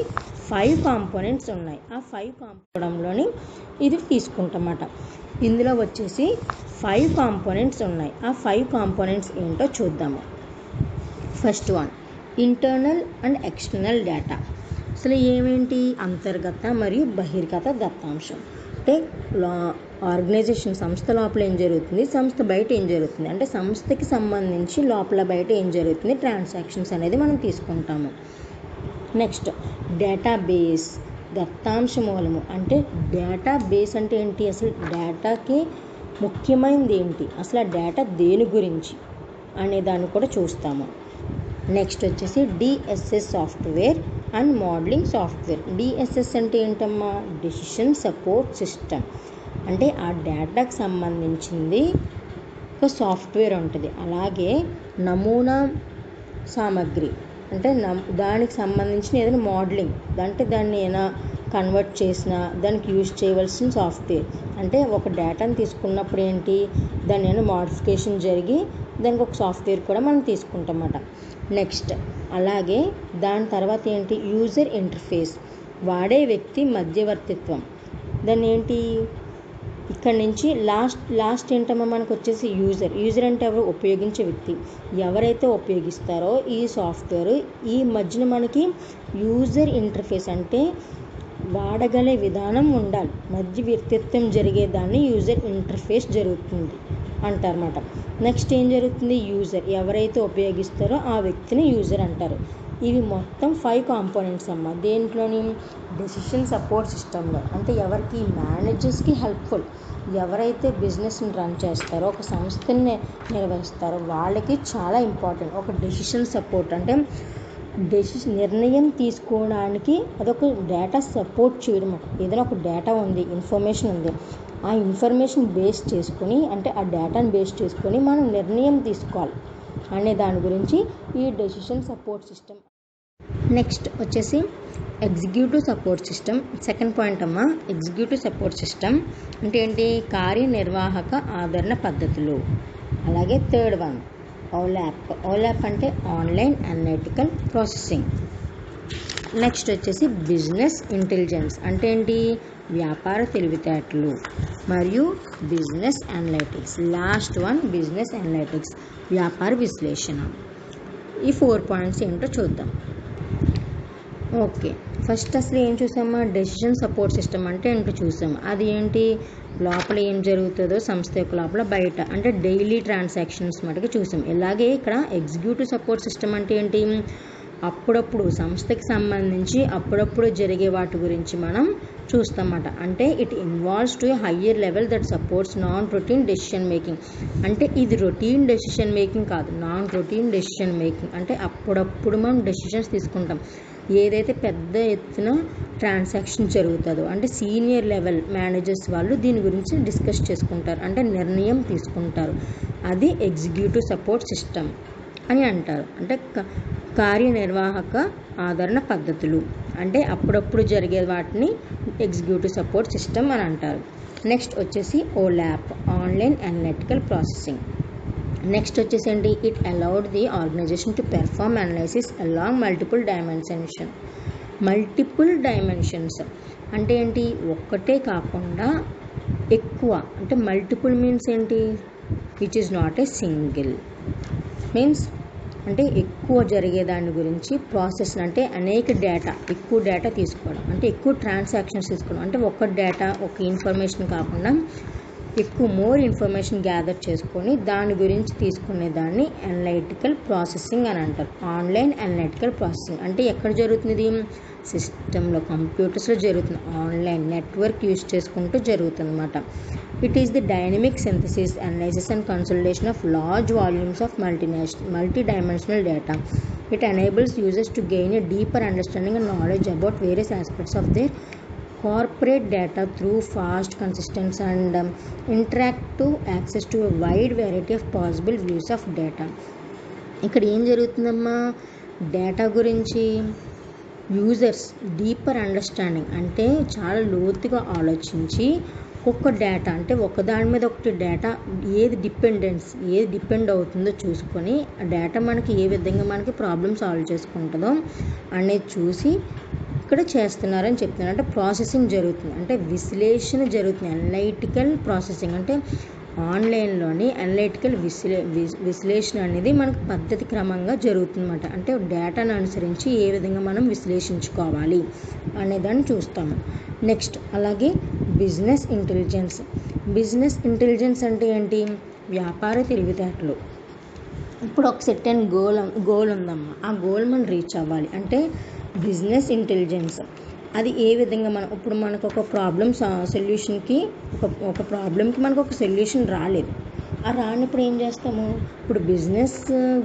5 కాంపోనెంట్స్ ఉన్నాయి. ఆ 5 కాంపోనెంట్లోని ఇది తీసుకుంటామన్నమాట. ఇందులో వచ్చేసి 5 కాంపోనెంట్స్ ఉన్నాయి. ఆ 5 కాంపోనెంట్స్ ఏంటో చూద్దాము. First one, internal and external data. అసలు ఏమేంటి, అంతర్గత మరియు బహిర్గత దత్తాంశం. అంటే ఆర్గనైజేషన్ సంస్థ లోపల ఏం జరుగుతుంది, సంస్థ బయట ఏం జరుగుతుంది, అంటే సంస్థకి సంబంధించి లోపల బయట ఏం జరుగుతుంది ట్రాన్సాక్షన్స్ అనేది మనం తీసుకుంటాము. నెక్స్ట్ డేటాబేస్, దత్తాంశ మూలము. అంటే డేటాబేస్ అంటే ఏంటి, అసలు డేటాకి ముఖ్యమైనది ఏంటి, అసలు ఆ డేటా దేని గురించి అనే దాన్ని కూడా చూస్తాము. నెక్స్ట్ వచ్చేసి DSS software and modelling software. DSS అంటే ఏంటమ్మా, డెసిషన్ సపోర్ట్ సిస్టమ్, అంటే ఆ డేటాకి సంబంధించింది ఒక సాఫ్ట్వేర్ ఉంటుంది. అలాగే నమూనా సామగ్రి, అంటే దానికి సంబంధించిన ఏదైనా మోడలింగ్, అంటే దాన్ని ఏదైనా కన్వర్ట్ చేసినా దానికి యూజ్ చేయవలసిన సాఫ్ట్వేర్. అంటే ఒక డేటాని తీసుకున్నప్పుడు ఏంటి, దాన్ని ఏమైనా మోడిఫికేషన్ జరిగి దానికి ఒక సాఫ్ట్వేర్ కూడా మనం తీసుకుంటామన్నమాట. నెక్స్ట్ అలాగే దాని తర్వాత ఏంటి, యూజర్ ఇంటర్ఫేస్, వాడే వ్యక్తి మధ్యవర్తిత్వం. దాన్ని ఏంటి, ఇక్కడ నుంచి లాస్ట్ ఏంటమ్మా మనకు వచ్చేసి యూజర్ అంటే ఎవరు, ఉపయోగించే వ్యక్తి. ఎవరైతే ఉపయోగిస్తారో ఈ సాఫ్ట్వేర్, ఈ మధ్యన మనకి యూజర్ ఇంటర్ఫేస్, అంటే వాడగలే విధానం ఉండాలి, మధ్యవర్తిత్వం జరిగేదాన్ని యూజర్ ఇంటర్ఫేస్ జరుగుతుంది అంటారన్నమాట. నెక్స్ట్ ఏం జరుగుతుంది, యూజర్, ఎవరైతే ఉపయోగిస్తారో ఆ వ్యక్తిని యూజర్ అంటారు. ఇవి మొత్తం 5 కాంపోనెంట్స్ అమ్మ. దేంట్లోని, డెసిషన్ సపోర్ట్ సిస్టంలో. అంటే ఎవరికి, మేనేజర్స్కి హెల్ప్ఫుల్, ఎవరైతే బిజినెస్ని రన్ చేస్తారో, ఒక సంస్థని నిర్వహిస్తారో వాళ్ళకి చాలా ఇంపార్టెంట్. ఒక డెసిషన్ సపోర్ట్ అంటే నిర్ణయం తీసుకోవడానికి అదొక డేటా సపోర్ట్ చేయడం. ఏదైనా ఒక డేటా ఉంది, ఇన్ఫర్మేషన్ ఉంది, ఆ ఇన్ఫర్మేషన్ బేస్ చేసుకొని, అంటే ఆ డేటాను బేస్ చేసుకొని మనం నిర్ణయం తీసుకోవాలి అనే దాని గురించి ఈ డెసిషన్ సపోర్ట్ సిస్టమ్. నెక్స్ట్ వచ్చేసి executive support system. Second point అమ్మ, ఎగ్జిక్యూటివ్ సపోర్ట్ సిస్టమ్ అంటే ఏంటి, కార్యనిర్వాహక ఆదరణ పద్ధతులు. అలాగే థర్డ్ వన్ ఓలాప్ అంటే ఆన్లైన్ అనలిటికల్ ప్రాసెసింగ్. నెక్స్ట్ వచ్చేసి బిజినెస్ ఇంటెలిజెన్స్ అంటే ఏంటి, వ్యాపార తెలివితేటలు మరియు business analytics. Last one business analytics, వ్యాపార విశ్లేషణ. ఈ 4 పాయింట్స్ ఏంటో చూద్దాం. ఓకే, ఫస్ట్ అసలు ఏం చూసామా, డెసిషన్ సపోర్ట్ సిస్టమ్ అంటే ఏంటో చూసాము. అది ఏంటి, లోపల ఏం జరుగుతుందో సంస్థ యొక్క లోపల బయట, అంటే డైలీ ట్రాన్సాక్షన్స్ మటుకు చూసాం. ఇలాగే ఇక్కడ ఎగ్జిక్యూటివ్ సపోర్ట్ సిస్టమ్ అంటే ఏంటి, అప్పుడప్పుడు సంస్థకి సంబంధించి అప్పుడప్పుడు జరిగే వాటి గురించి మనం చూస్తామన్నమాట. అంటే it involves to A higher level that supports non routine decision making. అంటే ఇది రొటీన్ డెసిషన్ మేకింగ్ కాదు, నాన్ రొటీన్ డెసిషన్ మేకింగ్. అంటే అప్పుడప్పుడు మనం డెసిషన్స్ తీసుకుంటాం. ఏదైతే పెద్ద ఎత్తున ట్రాన్సాక్షన్ జరుగుతుందో అంటే సీనియర్ లెవెల్ మేనేజర్స్ వాళ్ళు దీని గురించి డిస్కస్ చేసుకుంటారు, అంటే నిర్ణయం తీసుకుంటారు. అది ఎగ్జిక్యూటివ్ సపోర్ట్ సిస్టమ్ అని అంటారు. అంటే కార్యనిర్వాహక ఆదరణ పద్ధతులు. అంటే అప్పుడప్పుడు జరిగే వాటిని ఎగ్జిక్యూటివ్ సపోర్ట్ సిస్టమ్ అని అంటారు. నెక్స్ట్ వచ్చేసి OLAP, online analytical processing. Next వచ్చేసి ఏంటి, it allowed the organisation to perform analysis along multiple dimensions. అంటే ఏంటి, ఒక్కటే కాకుండా ఎక్కువ. అంటే మల్టిపుల్ మీన్స్ ఏంటి, which is not a single. Means అంటే ఎక్కువ జరిగే దాని గురించి ప్రాసెస్, అంటే అనేక డేటా, ఎక్కువ డేటా తీసుకోవడం, అంటే ఎక్కువ ట్రాన్సాక్షన్స్ తీసుకోవడం. అంటే ఒక డేటా ఒక ఇన్ఫర్మేషన్ కాకుండా ఎక్కువ మోర్ ఇన్ఫర్మేషన్ గ్యాదర్ చేసుకొని దాని గురించి తీసుకునే దాన్ని అనలైటికల్ ప్రాసెసింగ్ అని అంటారు. ఆన్లైన్ అనలైటికల్ ప్రాసెసింగ్ అంటే ఎక్కడ జరుగుతుంది, సిస్టంలో కంప్యూటర్స్లో జరుగుతుంది, ఆన్లైన్ నెట్వర్క్ యూజ్ చేసుకుంటూ జరుగుతుంది అన్నమాట. It is the dynamic synthesis, analysis and consultation of large volumes of multi-dimensional data. It enables users to gain a deeper understanding and knowledge about various aspects of their corporate data through fast, consistent and interactive access to a wide variety of possible views of data. ఇక్కడ ఏం జరుగుతుందమ్మా, data గురించి users deeper understanding, అంటే చాలా లోతుగా ఆలోచించి ఒక్కొక్క data, అంటే ఒకదాని మీద ఒకటి డేటా ఏది డిపెండ్ అవుతుందో చూసుకొని ఆ డేటా మనకి ఏ విధంగా మనకి ప్రాబ్లమ్ సాల్వ్ చేసుకుంటుందో అనేది చూసి ఇక్కడ చేస్తున్నారని చెప్తున్నారు. అంటే ప్రాసెసింగ్ జరుగుతుంది, అంటే విశ్లేషణ జరుగుతుంది. అనలైటికల్ ప్రాసెసింగ్ అంటే ఆన్లైన్లోని అనలైటికల్ విశ్లేషణ అనేది మనకు పద్ధతి క్రమంగా జరుగుతుందన్నమాట. అంటే డేటాను అనుసరించి ఏ విధంగా మనం విశ్లేషించుకోవాలి అనేదాన్ని చూస్తాము. నెక్స్ట్ అలాగే బిజినెస్ ఇంటెలిజెన్స్ అంటే ఏంటి, వ్యాపార తెలివితేటలు. ఇప్పుడు ఒక సెటన్ గోల్ ఉందమ్మా, ఆ గోల్ మనం రీచ్ అవ్వాలి అంటే బిజినెస్ ఇంటెలిజెన్స్. అది ఏ విధంగా మనం ఇప్పుడు మనకు ఒక ప్రాబ్లమ్ సొల్యూషన్కి ఒక ప్రాబ్లమ్కి మనకు ఒక సొల్యూషన్ రాలేదు, ఆ రానప్పుడు ఏం చేస్తాము, ఇప్పుడు బిజినెస్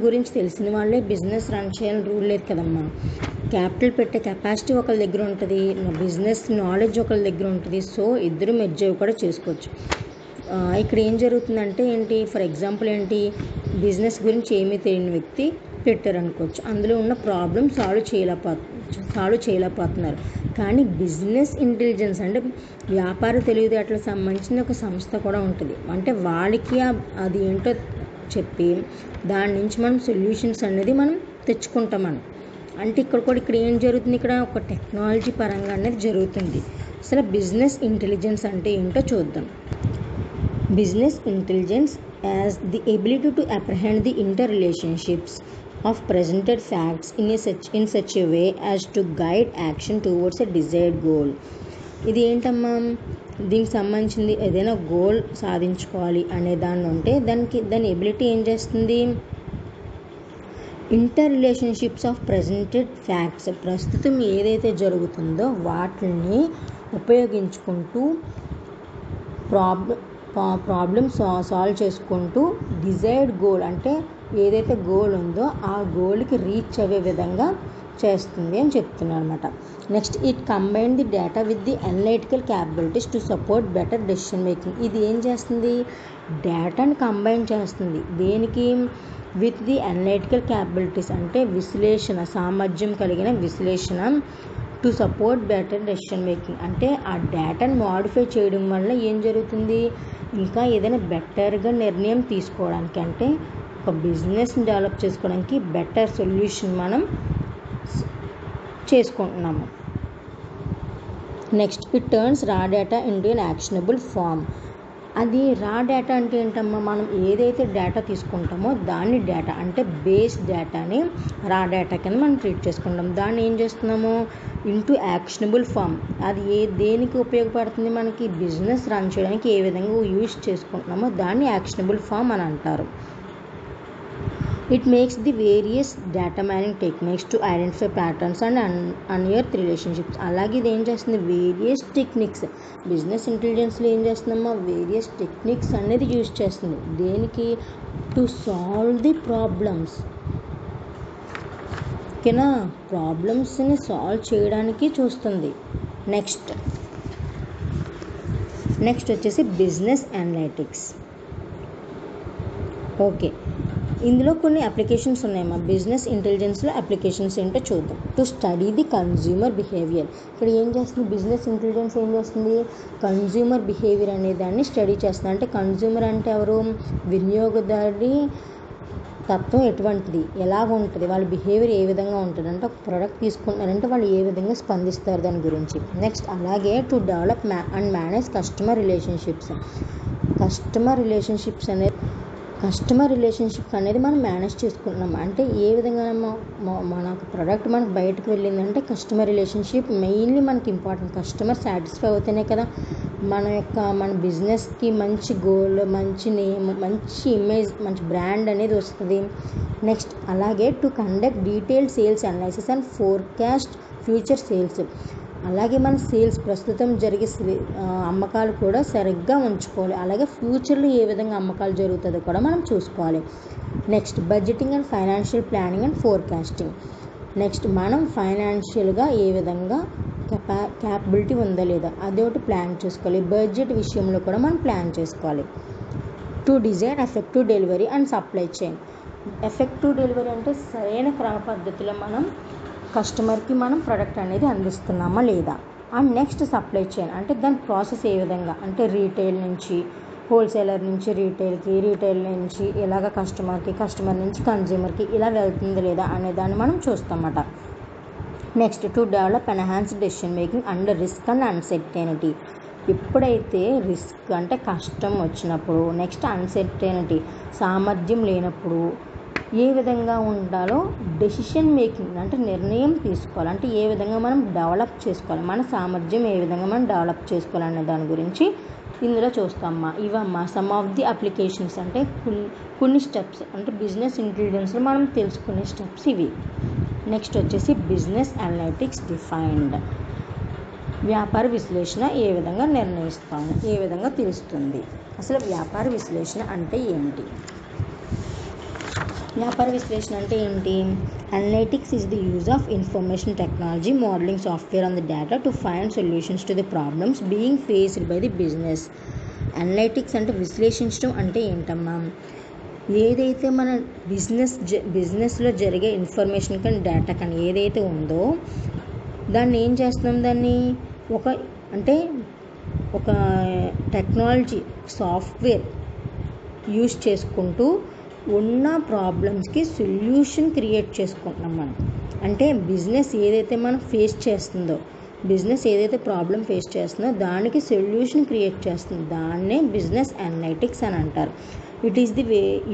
గురించి తెలిసిన వాళ్ళే బిజినెస్ రన్ చేయాలని రూల్ లేదు కదమ్మా. క్యాపిటల్ పెట్టే కెపాసిటీ ఒకరి దగ్గర ఉంటుంది, బిజినెస్ నాలెడ్జ్ ఒకరి దగ్గర ఉంటుంది. సో ఇద్దరు మెర్జ్ అవి కూడా చేసుకోవచ్చు. ఇక్కడ ఏం జరుగుతుందంటే ఏంటి, ఫర్ ఎగ్జాంపుల్ ఏంటి, బిజినెస్ గురించి ఏమీ తెలియని వ్యక్తి పెట్టారనుకోవచ్చు, అందులో ఉన్న ప్రాబ్లమ్ సాల్వ్ చేయలేకపోతున్నారు. కానీ బిజినెస్ ఇంటెలిజెన్స్ అంటే వ్యాపార తెలివితేటలకు సంబంధించిన ఒక సంస్థ కూడా ఉంటుంది. అంటే వాళ్ళకి అది ఏంటో చెప్పి దాని నుంచి మనం సొల్యూషన్స్ అనేది మనం తెచ్చుకుంటాం. అంటే ఇక్కడ ఏం జరుగుతుంది, ఇక్కడ ఒక టెక్నాలజీ పరంగా అనేది జరుగుతుంది. అసలు బిజినెస్ ఇంటెలిజెన్స్ అంటే ఏంటో చూద్దాం. Business intelligence as the ability to apprehend the interrelationships of presented facts in such a way as to guide action towards a desired goal. ఇది ఏంటమ్మా, దీనికి సంబంధించింది ఏదైనా గోల్ సాధించుకోవాలి అనే దాన్ని ఉంటే దాని ఎబిలిటీ ఏం చేస్తుంది, inter relationships of presented facts, ప్రస్తుతం ఏదైతే జరుగుతుందో వాటిని ఉపయోగించుకుంటూ ప్రాబ్లమ్ సాల్వ్ చేసుకుంటూ డిజైర్డ్ గోల్, అంటే ఏదైతే గోల్ ఉందో ఆ గోల్కి రీచ్ అయ్యే విధంగా చేస్తుంది అని చెప్తున్నారు అనమాట. Next it combine the data with the analytical capabilities to support better decision making. ఇది ఏం చేస్తుంది, డేటాని కంబైన్ చేస్తుంది. దేనికి, విత్ ది అనలైటికల్ క్యాపబిలిటీస్ అంటే విశ్లేషణ సామర్థ్యం కలిగిన విశ్లేషణ, to support better decision making అంటే ఆ డేటాని మాడిఫై చేయడం వల్ల ఏం జరుగుతుంది, ఇంకా ఏదైనా బెటర్గా నిర్ణయం తీసుకోవడానికి, అంటే ఒక బిజినెస్ని డెవలప్ చేసుకోవడానికి బెటర్ సొల్యూషన్ మనం చేసుకుంటున్నాము. Next it turns raw data into an actionable form. అది రా డేటా అంటే ఏంటమ్మా, మనం ఏదైతే డేటా తీసుకుంటామో దాన్ని డేటా అంటే బేస్ డేటాని రా డేటా కింద మనం ట్రీట్ చేసుకుంటాం. దాన్ని ఏం చేస్తున్నాము, ఇంటూ యాక్షనబుల్ ఫామ్. అది దేనికి ఉపయోగపడుతుంది, మనకి బిజినెస్ రన్ చేయడానికి ఏ విధంగా యూజ్ చేసుకుంటున్నామో దాన్ని యాక్షనబుల్ ఫామ్ అని అంటారు. It makes the various data mining techniques to identify patterns and unearth relationships. అలాగే ఇది ఏం చేస్తుంది, వేరియస్ టెక్నిక్స్, బిజినెస్ ఇంటెలిజెన్స్లో ఏం చేస్తుందమ్మా, వేరియస్ టెక్నిక్స్ అనేది యూజ్ చేస్తుంది. దేనికి, టు సాల్వ్ ది ప్రాబ్లమ్స్. ఓకేనా, ప్రాబ్లమ్స్ని సాల్వ్ చేయడానికి చూస్తుంది. నెక్స్ట్ వచ్చేసి బిజినెస్ అనలిటిక్స్. ఓకే, ఇందులో కొన్ని అప్లికేషన్స్ ఉన్నాయమ్మా. బిజినెస్ ఇంటెలిజెన్స్లో అప్లికేషన్స్ ఏంటో చూద్దాం. To study the consumer behaviour. ఇక్కడ ఏం చేస్తుంది, బిజినెస్ ఇంటెలిజెన్స్ ఏం చేస్తుంది, కన్జ్యూమర్ బిహేవియర్ అనే దాన్ని స్టడీ చేస్తుంది. అంటే కన్జ్యూమర్ అంటే ఎవరు, వినియోగదారుడి తత్వం ఎటువంటిది, ఎలాగ ఉంటుంది, వాళ్ళ బిహేవియర్ ఏ విధంగా ఉంటుంది, అంటే ఒక ప్రోడక్ట్ తీసుకుంటున్నారంటే వాళ్ళు ఏ విధంగా స్పందిస్తారు దాని గురించి. నెక్స్ట్ అలాగే to develop and manage customer relationships. Customer relationship అనేది మనం మేనేజ్ చేసుకుంటున్నాం. అంటే ఏ విధంగా మన ప్రోడక్ట్ మనకు బయటకు వెళ్ళిందంటే కస్టమర్ రిలేషన్షిప్ మెయిన్లీ మనకి ఇంపార్టెంట్. కస్టమర్ సాటిస్ఫై అవుతేనే కదా మన బిజినెస్కి మంచి గోల్, మంచి నేమ్, మంచి ఇమేజ్, మంచి బ్రాండ్ అనేది వస్తుంది. నెక్స్ట్ అలాగే to conduct detailed sales analysis and forecast future sales. అలాగే మన సేల్స్ ప్రస్తుతం జరిగే అమ్మకాలు కూడా సరిగ్గా ఉంచుకోవాలి. అలాగే ఫ్యూచర్లో ఏ విధంగా అమ్మకాలు జరుగుతుందో కూడా మనం చూసుకోవాలి. Next budgeting and financial planning and forecasting. Next మనం ఫైనాన్షియల్గా ఏ విధంగా క్యాపబిలిటీ ఉందా లేదా అదొకటి ప్లాన్ చేసుకోవాలి. బడ్జెట్ విషయంలో కూడా మనం ప్లాన్ చేసుకోవాలి. To design effective delivery and supply chain. Effective delivery అంటే సరైన క్రమ పద్ధతిలో మనం కస్టమర్కి మనం ప్రోడక్ట్ అనేది అందిస్తున్నామా లేదా. అండ్ నెక్స్ట్ సప్లై చైన్ అంటే దాని ప్రాసెస్ ఏ విధంగా, అంటే రీటైల్ నుంచి హోల్సేలర్ నుంచి రీటైల్కి, రీటైల్ నుంచి ఇలాగ కస్టమర్కి, కస్టమర్ నుంచి కన్జ్యూమర్కి ఇలా వెళ్తుంది లేదా అనే దాన్ని మనం చూస్తామన్నమాట. Next to develop enhanced decision making under risk and uncertainty. ఎప్పుడైతే రిస్క్ అంటే కష్టం వచ్చినప్పుడు, నెక్స్ట్ అన్సర్టెనిటీ సామర్థ్యం లేనప్పుడు ఏ విధంగా ఉండాలో డెసిషన్ మేకింగ్ అంటే నిర్ణయం తీసుకోవాలి. అంటే ఏ విధంగా మనం డెవలప్ చేసుకోవాలి, మన సామర్థ్యం ఏ విధంగా మనం డెవలప్ చేసుకోవాలనే దాని గురించి ఇందులో చూస్తామమ్మా. ఇవమ్మా సమ్ ఆఫ్ ది అప్లికేషన్స్, అంటే కొన్ని స్టెప్స్, అంటే బిజినెస్ ఇంటెలిజెన్స్లో మనం తెలుసుకునే స్టెప్స్ ఇవి. నెక్స్ట్ వచ్చేసి బిజినెస్ అనలిటిక్స్ డిఫైన్డ్. వ్యాపార విశ్లేషణ ఏ విధంగా నిర్ణయిస్తాము, ఏ విధంగా తెలుస్తుంది, అసలు వ్యాపార విశ్లేషణ అంటే ఏంటి. వ్యాపార విశ్లేషణ అంటే ఏంటి, analytics is the use of information technology modelling software on the data to find solutions to the problems being faced by the business. Analytics అంటే విశ్లేషించడం అంటే ఏంటమ్మా, ఏదైతే మన బిజినెస్లో జరిగే ఇన్ఫర్మేషన్ కానీ డేటా కానీ ఏదైతే ఉందో దాన్ని ఏం చేస్తున్నాం, దాన్ని ఒక టెక్నాలజీ సాఫ్ట్వేర్ యూజ్ చేసుకుంటూ ఉన్న ప్రాబ్లమ్స్కి సొల్యూషన్ క్రియేట్ చేసుకుంటున్నాం మనం. అంటే బిజినెస్ ఏదైతే మనం ఫేస్ చేస్తుందో, బిజినెస్ ఏదైతే ప్రాబ్లం ఫేస్ చేస్తుందో దానికి సొల్యూషన్ క్రియేట్ చేస్తుంది, దాన్నే బిజినెస్ అనలిటిక్స్ అని అంటారు. It is the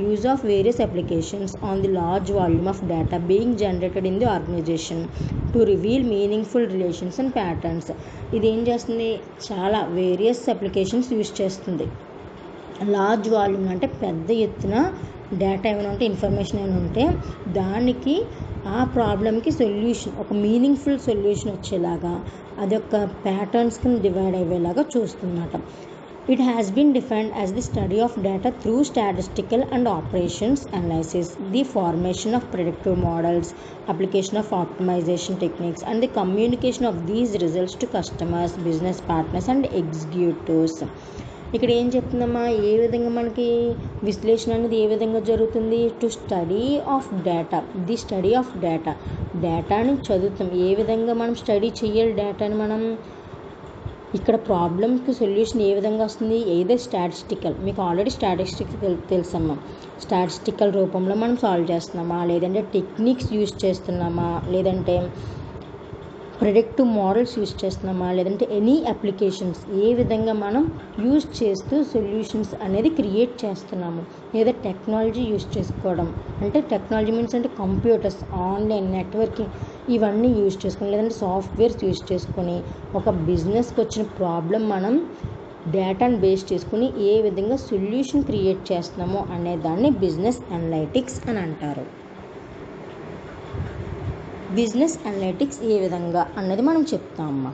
use of various applications on the large volume of data being generated in the organisation to reveal meaningful relations and patterns. ఇది ఏం చేస్తుంది, చాలా వేరియస్ అప్లికేషన్స్ యూజ్ చేస్తుంది. Large volume అంటే పెద్ద ఎత్తున డేటా ఏమైనా ఉంటే, ఇన్ఫర్మేషన్ ఏమైనా ఉంటే దానికి ఆ ప్రాబ్లమ్కి సొల్యూషన్, ఒక మీనింగ్ఫుల్ సొల్యూషన్ వచ్చేలాగా అదొక ప్యాటర్న్స్ కింద డివైడ్ అయ్యేలాగా చూస్తున్నమాట. It has been defined as the study of data through statistical and operations analysis, the formation of predictive models, application of optimization techniques and the communication of these results to customers, business partners and executives. ఇక్కడ ఏం చెప్తుందమ్మా, ఏ విధంగా మనకి విశ్లేషణ అనేది ఏ విధంగా జరుగుతుంది, to study of data, the study of డేటాని చదువుతాం. ఏ విధంగా మనం స్టడీ చేయాలి డేటాని, మనం ఇక్కడ ప్రాబ్లమ్కి సొల్యూషన్ ఏ విధంగా వస్తుంది, ఏదో స్టాటిస్టికల్, మీకు ఆల్రెడీ స్టాటిస్టిక్స్ తెలుసమ్మా, స్టాటిస్టికల్ రూపంలో మనం సాల్వ్ చేస్తున్నామా, లేదంటే టెక్నిక్స్ యూజ్ చేస్తున్నామా, లేదంటే ప్రెడిక్టివ్ మోడల్స్ యూజ్ చేస్తున్నామా, లేదంటే ఎనీ అప్లికేషన్స్ ఏ విధంగా మనం యూజ్ చేస్తూ సొల్యూషన్స్ అనేది క్రియేట్ చేస్తున్నాము, లేదా టెక్నాలజీ యూజ్ చేసుకోవడం, అంటే టెక్నాలజీ మీన్స్ అంటే కంప్యూటర్స్, ఆన్లైన్ నెట్వర్కింగ్ ఇవన్నీ యూజ్ చేసుకొని, లేదంటే సాఫ్ట్వేర్స్ యూజ్ చేసుకొని ఒక బిజినెస్కి వచ్చిన ప్రాబ్లం మనం డేటాను బేస్ చేసుకుని ఏ విధంగా సొల్యూషన్ క్రియేట్ చేస్తున్నామో అనే దాన్ని బిజినెస్ అనలైటిక్స్ అని అంటారు. బిజినెస్ అనలైటిక్స్ ఏ విధంగా అన్నది మనం చెప్తామమ్మా.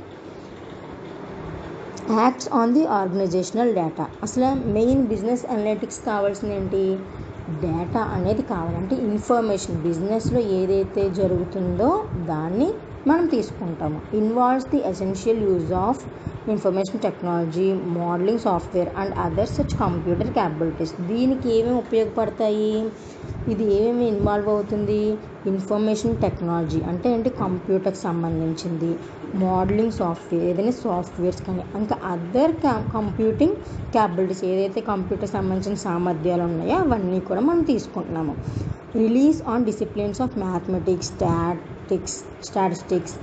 Acts on the organizational data. అసలు మెయిన్ బిజినెస్ అనలైటిక్స్ కావాల్సింది ఏంటి? డేటా అనేది కావాలంటే ఇన్ఫర్మేషన్, బిజినెస్లో ఏదైతే జరుగుతుందో దాన్ని మనం తీసుకుంటాము. Involves the essential use of information technology, modelling software and other such computer capabilities. దీనికి ఏమేమి ఉపయోగపడతాయి? ఇది ఏమేమి ఇన్వాల్వ్ అవుతుంది? ఇన్ఫర్మేషన్ టెక్నాలజీ అంటే ఏంటి? కంప్యూటర్కి సంబంధించింది. మోడలింగ్ సాఫ్ట్వేర్ ఏదైనా సాఫ్ట్వేర్స్ కానీ, ఇంకా అదర్ కంప్యూటింగ్ క్యాపబిలిటీస్ ఏదైతే కంప్యూటర్ సంబంధించిన సామర్థ్యాలు ఉన్నాయో అవన్నీ కూడా మనం తీసుకుంటున్నాము. Release on disciplines of mathematics, statistics,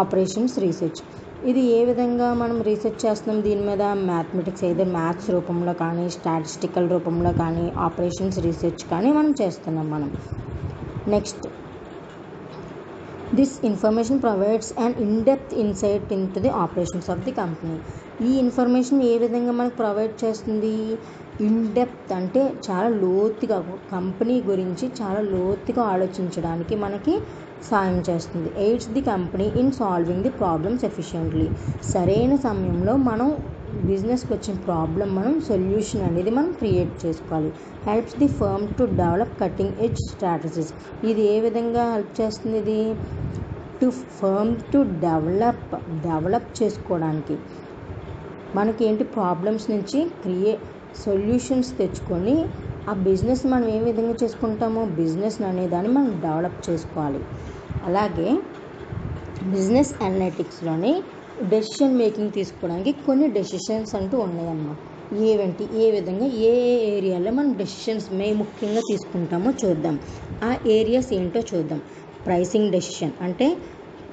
operations, research. ఇది ఏ విధంగా మనం రీసెర్చ్ చేస్తున్నాం దీని మీద? మ్యాథమెటిక్స్ ఏదో మ్యాథ్స్ రూపంలో కానీ, స్టాటిస్టికల్ రూపంలో కానీ, ఆపరేషన్స్ రీసెర్చ్ కానీ మనం చేస్తున్నాం మనం. Next, this information provides and in depth insight in to the operations of the company. ఈ ఇన్ఫర్మేషన్ ఏ విధంగా మనకు ప్రొవైడ్ చేస్తుంది? ఇన్డెప్త్ అంటే చాలా లోతుగా, కంపెనీ గురించి చాలా లోతుగా ఆలోచించడానికి మనకి సాయం చేస్తుంది. AIDS the company in solving the problems efficiently. సరైన సమయంలో మనం బిజినెస్కి వచ్చిన ప్రాబ్లం మనం సొల్యూషన్ అనేది మనం క్రియేట్ చేసుకోవాలి. Helps the firm to develop cutting edge strategies. ఇది ఏ విధంగా హెల్ప్ చేస్తుంది? ఇది టు ఫర్మ్ టు డెవలప్ చేసుకోవడానికి మనకి ఏంటి? ప్రాబ్లమ్స్ నుంచి సొల్యూషన్స్ తెచ్చుకొని ఆ బిజినెస్ మనం ఏ విధంగా చేసుకుంటామో బిజినెస్ అనేదాన్ని మనం డెవలప్ చేసుకోవాలి. అలాగే బిజినెస్ అనలిటిక్స్లోని డెసిషన్ మేకింగ్ తీసుకోవడానికి కొన్ని డెసిషన్స్ అంటూ ఉన్నాయన్నమాట. ఏవేంటి? ఏ విధంగా ఏ ఏరియాలో మనం డెసిషన్స్ ముఖ్యంగా తీసుకుంటామో చూద్దాం. ఆ ఏరియాస్ ఏంటో చూద్దాం. ప్రైసింగ్ డెసిషన్ అంటే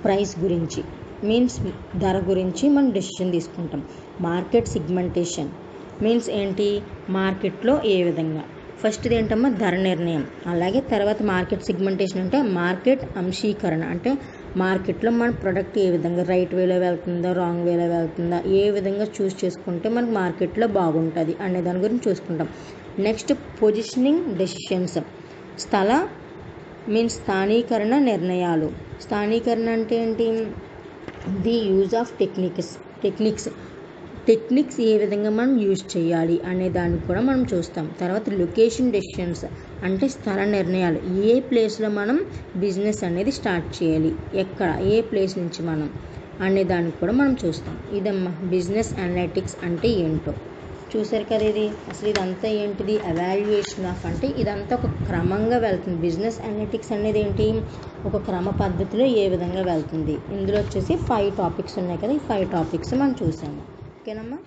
ప్రైస్ గురించి, మీన్స్ ధర గురించి మనం డెసిషన్ తీసుకుంటాం. మార్కెట్ సిగ్మెంటేషన్ మీన్స్ ఏంటి? మార్కెట్లో ఏ విధంగా. ఫస్ట్ది ఏంటమ్మా? ధర నిర్ణయం. అలాగే తర్వాత మార్కెట్ సిగ్మెంటేషన్ అంటే మార్కెట్ అంశీకరణ అంటే మార్కెట్లో మన ప్రొడక్ట్ ఏ విధంగా రైట్ వేలో వెళ్తుందా, రాంగ్ వేలో వెళ్తుందా, ఏ విధంగా చూస్ చేసుకుంటే మనకు మార్కెట్లో బాగుంటుంది అనే దాని గురించి చూసుకుంటాం. Next, positioning decisions. స్థానీకరణ నిర్ణయాలు. స్థానీకరణ అంటే ఏంటి? ది యూజ్ ఆఫ్ టెక్నిక్స్ ఏ విధంగా మనం యూజ్ చేయాలి అనే దాన్ని కూడా మనం చూస్తాం. తర్వాత లొకేషన్ డెసిషన్స్ అంటే స్థల నిర్ణయాలు. ఏ ప్లేస్లో మనం బిజినెస్ అనేది స్టార్ట్ చేయాలి, ఎక్కడ, ఏ ప్లేస్ నుంచి మనం అనే దాన్ని కూడా మనం చూస్తాం. ఇదమ్మా బిజినెస్ అనలిటిక్స్ అంటే ఏంటో చూసారు కదా. ఇది అసలు ఇదంతా ఏంటిది? ఎవాల్యుయేషన్ ఆఫ్ అంటే ఇదంతా ఒక క్రమంగా వెళ్తుంది. బిజినెస్ అనలిటిక్స్ అనేది ఏంటి? ఒక క్రమ పద్ధతిలో ఏ విధంగా వెళ్తుంది. ఇందులో వచ్చేసి 5 టాపిక్స్ ఉన్నాయి కదా, ఈ 5 టాపిక్స్ మనం చూసాము. ఓకేనమ్మా.